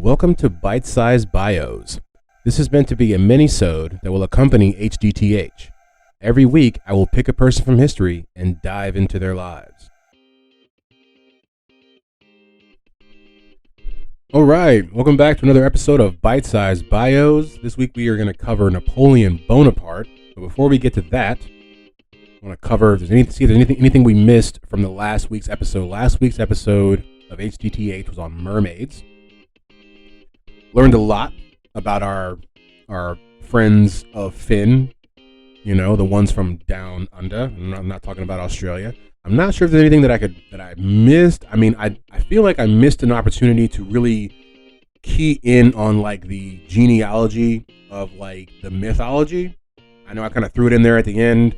Welcome to Bite-Sized Bios. This is meant to be a mini-sode that will accompany HDTH. Every week, I will pick a person from history and dive into their lives. All right, welcome back to another episode of Bite-Sized Bios. This week we are going to cover Napoleon Bonaparte. But before we get to that, I want to cover if there's anything we missed from the last week's episode. Last week's episode of HDTH was on mermaids. Learned a lot about our friends of Finn, you know, the ones from down under. I'm not talking about Australia. I'm not sure if there's anything that I missed. I mean, I feel like I missed an opportunity to really key in on like the genealogy of like the mythology. I know I kind of threw it in there at the end,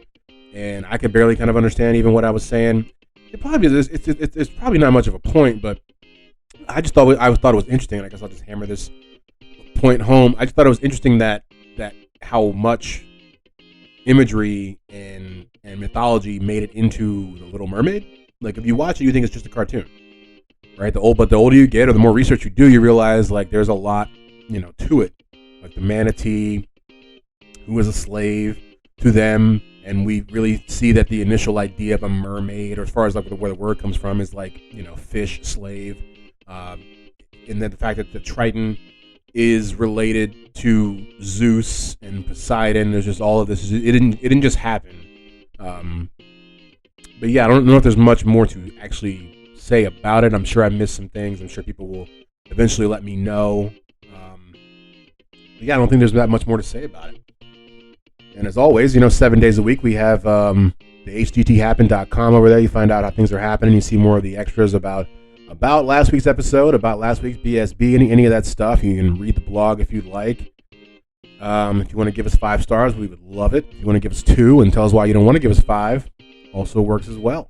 and I could barely kind of understand even what I was saying. It probably is. It's probably not much of a point, but I thought it was interesting. I guess I'll just hammer this point home. I just thought it was interesting that how much imagery and mythology made it into The Little Mermaid. Like if you watch it, you think it's just a cartoon, right? But the older you get, or the more research you do, you realize like there's a lot, you know, to it. Like the manatee, who was a slave to them, and we really see that the initial idea of a mermaid, or as far as like where the word comes from, is like, you know, fish slave, and then the fact that the Triton is related to Zeus and Poseidon. There's just all of this. It didn't just happen. But yeah, I don't know if there's much more to actually say about it. I'm sure I missed some things. I'm sure people will eventually let me know. But yeah, I don't think there's that much more to say about it. And as always, you know, 7 days a week, we have the hdthappen.com over there. You find out how things are happening. You see more of the extras about last week's episode, about last week's BSB, any of that stuff. You can read the blog if you'd like. If you want to give us 5 stars, we would love it. If you want to give us 2 and tell us why you don't want to give us 5, also works as well.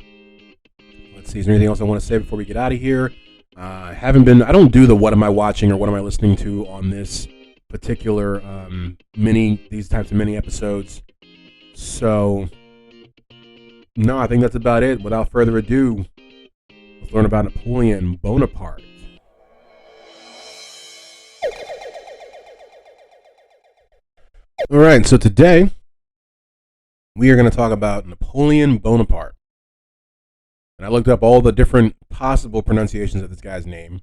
Let's see, is there anything else I want to say before we get out of here? I don't do the what am I watching or what am I listening to on this particular these types of mini episodes. So, no, I think that's about it. Without further ado, let's learn about Napoleon Bonaparte. All right, so today we are going to talk about Napoleon Bonaparte. And I looked up all the different possible pronunciations of this guy's name,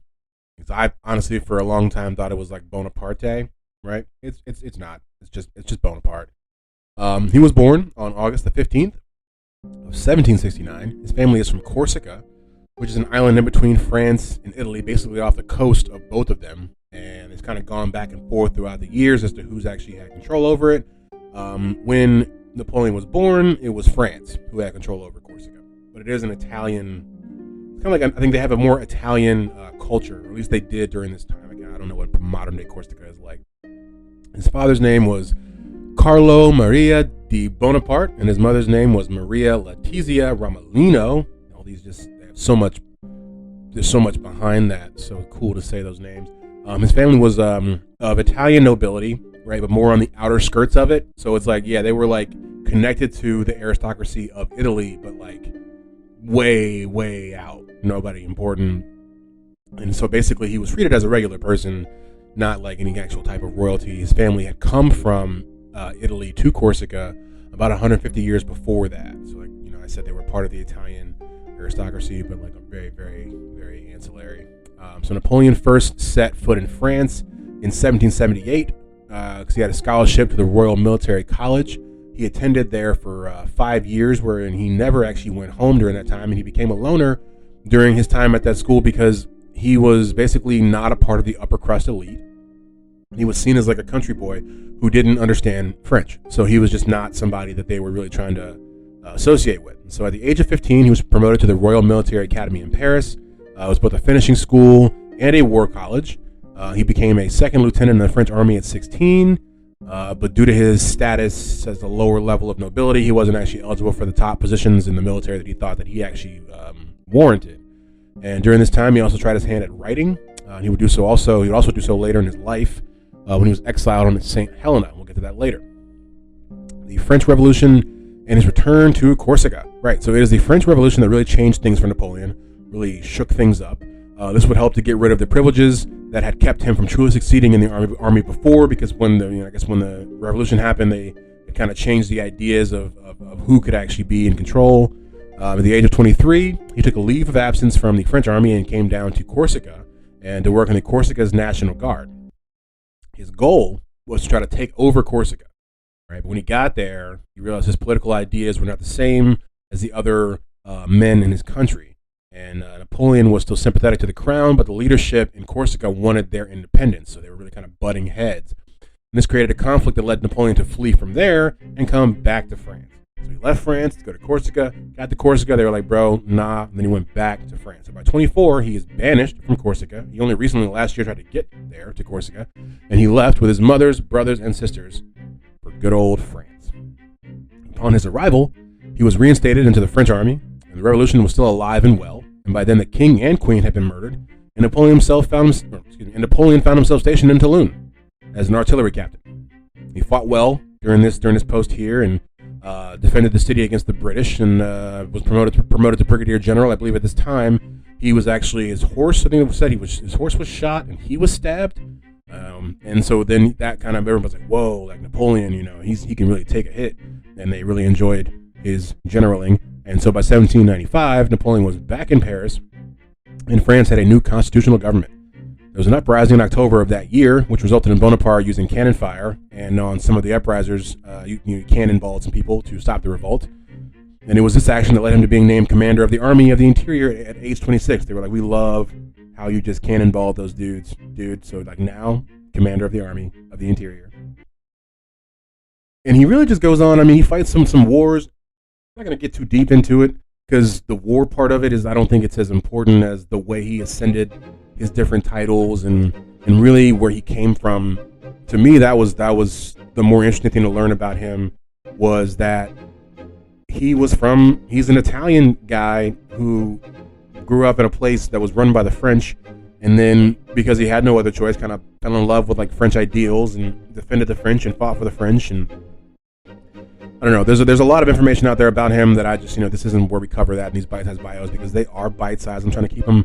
because I honestly for a long time thought it was like Bonaparte, right? It's not. It's just Bonaparte. He was born on August the 15th of 1769. His family is from Corsica, which is an island in between France and Italy, basically off the coast of both of them. And it's kind of gone back and forth throughout the years as to who's actually had control over it. When Napoleon was born, it was France who had control over Corsica. But it is an Italian, kind of like, I think they have a more Italian culture, or at least they did during this time. Again, I don't know what modern day Corsica is like. His father's name was Carlo Maria di Bonaparte, and his mother's name was Maria Letizia Romolino. All these just, they have so much, there's so much behind that. So cool to say those names. His family was of Italian nobility, right, but more on the outer skirts of it. So it's like, yeah, they were like connected to the aristocracy of Italy, but like way, way out. Nobody important. And so basically he was treated as a regular person, not like any actual type of royalty. His family had come from Italy to Corsica about 150 years before that. So like, you know, I said they were part of the Italian aristocracy, but like a very, very, very ancillary. So Napoleon first set foot in France in 1778 because he had a scholarship to the Royal Military College. He attended there for 5 years, wherein he never actually went home during that time, and he became a loner during his time at that school because he was basically not a part of the upper crust elite. He was seen as like a country boy who didn't understand French, so he was just not somebody that they were really trying to associate with. So at the age of 15, he was promoted to the Royal Military Academy in Paris. It was both a finishing school and a war college. He became a second lieutenant in the French army at 16, but due to his status as a lower level of nobility, he wasn't actually eligible for the top positions in the military that he thought that he actually warranted. And during this time, he also tried his hand at writing. He would also do so later in his life when he was exiled on St. Helena. We'll get to that later. The French Revolution and his return to Corsica. Right, so it is the French Revolution that really changed things for Napoleon, really shook things up. This would help to get rid of the privileges that had kept him from truly succeeding in the army before, because when the revolution happened, they kind of changed the ideas of who could actually be in control. At the age of 23, he took a leave of absence from the French army and came down to Corsica and to work in the Corsica's National Guard. His goal was to try to take over Corsica. Right? But when he got there, he realized his political ideas were not the same as the other men in his country. And Napoleon was still sympathetic to the crown, but the leadership in Corsica wanted their independence, so they were really kind of butting heads. And this created a conflict that led Napoleon to flee from there and come back to France. So he left France to go to Corsica, got to Corsica, they were like, bro, nah, and then he went back to France. So by 24, he is banished from Corsica. He only recently, last year, tried to get there to Corsica, and he left with his mother's brothers and sisters for good old France. Upon his arrival, he was reinstated into the French army, and the revolution was still alive and well, and by then the king and queen had been murdered, and Napoleon found himself stationed in Toulon as an artillery captain. He fought well during this post here, and defended the city against the British, and was promoted to brigadier general. I believe at this time he was actually, his horse, I think it was said his horse was shot and he was stabbed. And so then that kind of, everyone was like, whoa, like Napoleon, he can really take a hit, and they really enjoyed his generaling. And so by 1795, Napoleon was back in Paris, and France had a new constitutional government. There was an uprising in October of that year, which resulted in Bonaparte using cannon fire, and on some of the uprisers, cannonballed some people to stop the revolt. And it was this action that led him to being named commander of the Army of the Interior at age 26. They were like, we love how you just cannonballed those dudes, dude. So like now, commander of the Army of the Interior. And he really just goes on. I mean, he fights some wars. I'm not going to get too deep into it, because the war part of it is, I don't think it's as important as the way he ascended his different titles and really where he came from. To me, that was the more interesting thing to learn about him, was that he's an Italian guy who grew up in a place that was run by the French, and then because he had no other choice, kind of fell in love with like French ideals and defended the French and fought for the French. And I don't know, there's a lot of information out there about him that I just, this isn't where we cover that in these bite-sized bios, because they are bite-sized. I'm trying to keep them,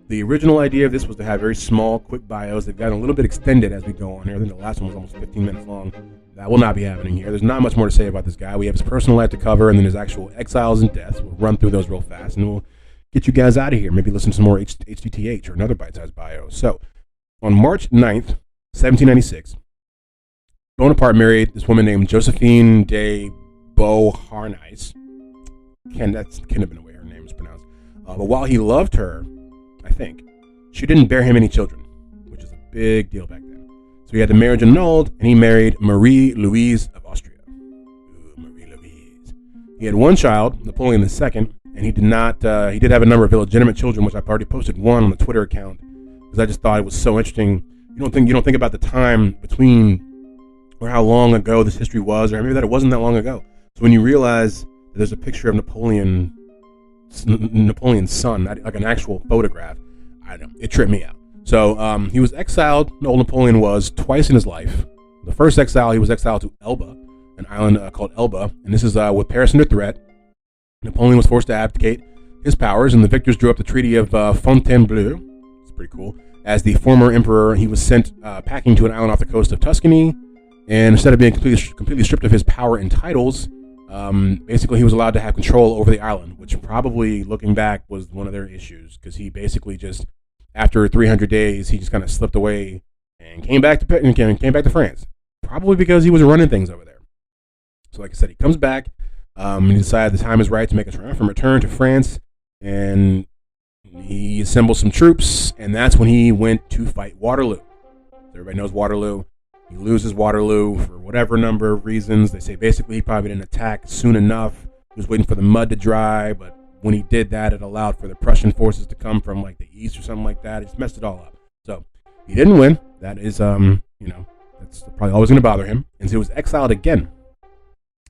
the original idea of this was to have very small, quick bios. They've gotten a little bit extended as we go on here. I think the last one was almost 15 minutes long. That will not be happening here. There's not much more to say about this guy. We have his personal life to cover, and then his actual exiles and deaths. We'll run through those real fast, and we'll get you guys out of here. Maybe listen to some more HDTH or another bite-sized bio. So, on March 9th, 1796, Bonaparte married this woman named Josephine de Beauharnais. That couldn't have been the way her name was pronounced. But while he loved her, I think, she didn't bear him any children, which is a big deal back then. So he had the marriage annulled, and he married Marie Louise of Austria. Ooh, Marie Louise. He had one child, Napoleon II, and he did have a number of illegitimate children, which I've already posted one on the Twitter account, because I just thought it was so interesting. You don't think about the time between, or how long ago this history was, or maybe that it wasn't that long ago. So when you realize that there's a picture of Napoleon's son, like an actual photograph, I don't know, it tripped me out. So he was exiled, old Napoleon was, twice in his life. The first exile, he was exiled to Elba, an island called Elba, and this is with Paris under threat. Napoleon was forced to abdicate his powers, and the victors drew up the Treaty of Fontainebleau. It's pretty cool. As the former emperor, he was sent packing to an island off the coast of Tuscany, and instead of being completely stripped of his power and titles, basically he was allowed to have control over the island, which probably, looking back, was one of their issues, because he basically just, after 300 days, he just kind of slipped away and came back to France, probably because he was running things over there. So like I said, he comes back, and he decided the time is right to make a triumphant return to France, and he assembled some troops, and that's when he went to fight Waterloo. Everybody knows Waterloo. He loses Waterloo for whatever number of reasons. They say basically he probably didn't attack soon enough. He was waiting for the mud to dry, but when he did that, it allowed for the Prussian forces to come from like the east or something like that. It just messed it all up. So he didn't win. That is, that's probably always going to bother him. And so he was exiled again.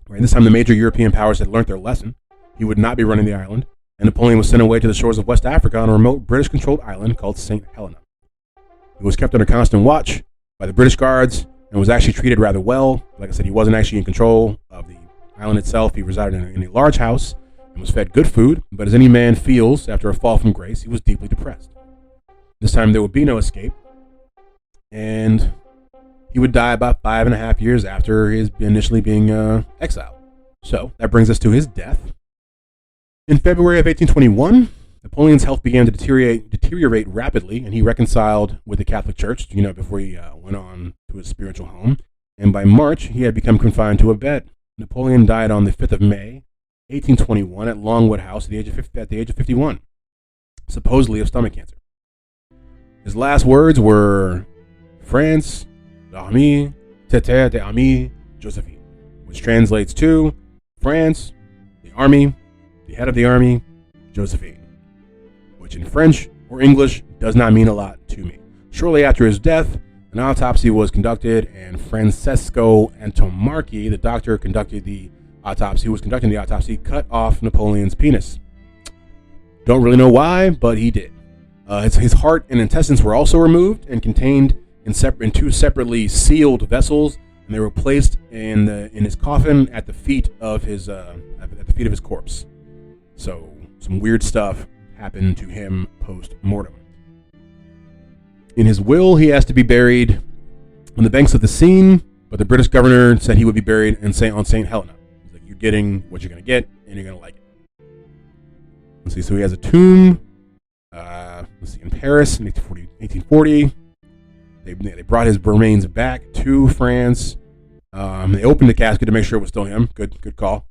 Right, this time the major European powers had learned their lesson. He would not be running the island, and Napoleon was sent away to the shores of West Africa on a remote British-controlled island called St. Helena. He was kept under constant watch by the British guards and was actually treated rather well. Like I said, he wasn't actually in control of the island itself. He resided in a large house and was fed good food, but as any man feels after a fall from grace, he was deeply depressed. This time there would be no escape, and he would die about 5.5 years after his initially being exiled. So that brings us to his death. In February of 1821, Napoleon's health began to deteriorate rapidly, and he reconciled with the Catholic Church, before he went on to his spiritual home. And by March, he had become confined to a bed. Napoleon died on the 5th of May, 1821, at Longwood House at the age of 51, supposedly of stomach cancer. His last words were, "France, l'armée, tête d'armée, Josephine," which translates to, France, the army, the head of the army, Josephine, which in French or English does not mean a lot to me. Shortly after his death, an autopsy was conducted, and Francesco Antomarchi, the doctor who was conducting the autopsy, cut off Napoleon's penis. Don't really know why, but he did. His heart and intestines were also removed and contained in two separately sealed vessels, and they were placed in his coffin at the feet of his corpse. So some weird stuff happened to him post-mortem. In his will, he asked to be buried on the banks of the Seine, but the British governor said he would be buried on St. Helena. He's like, "You're getting what you're going to get, and you're going to like it." Let's see. So he has a tomb. In Paris in 1840. They brought his remains back to France. They opened the casket to make sure it was still him. Good call.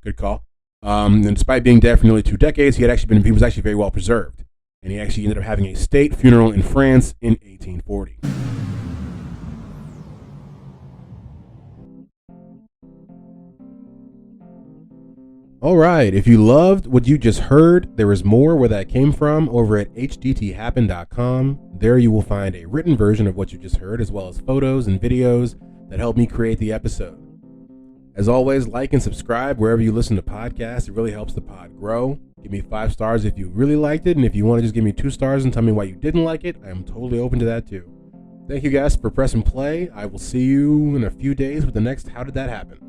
And despite being dead for nearly 2 decades, he was actually very well preserved. And he actually ended up having a state funeral in France in 1840. All right, if you loved what you just heard, there is more where that came from over at hdthappen.com. There you will find a written version of what you just heard, as well as photos and videos that help me create the episode. As always, like and subscribe wherever you listen to podcasts. It really helps the pod grow. Give me 5 stars if you really liked it, and if you want to just give me 2 stars and tell me why you didn't like it, I am totally open to that too. Thank you guys for pressing play. I will see you in a few days with the next How Did That Happen?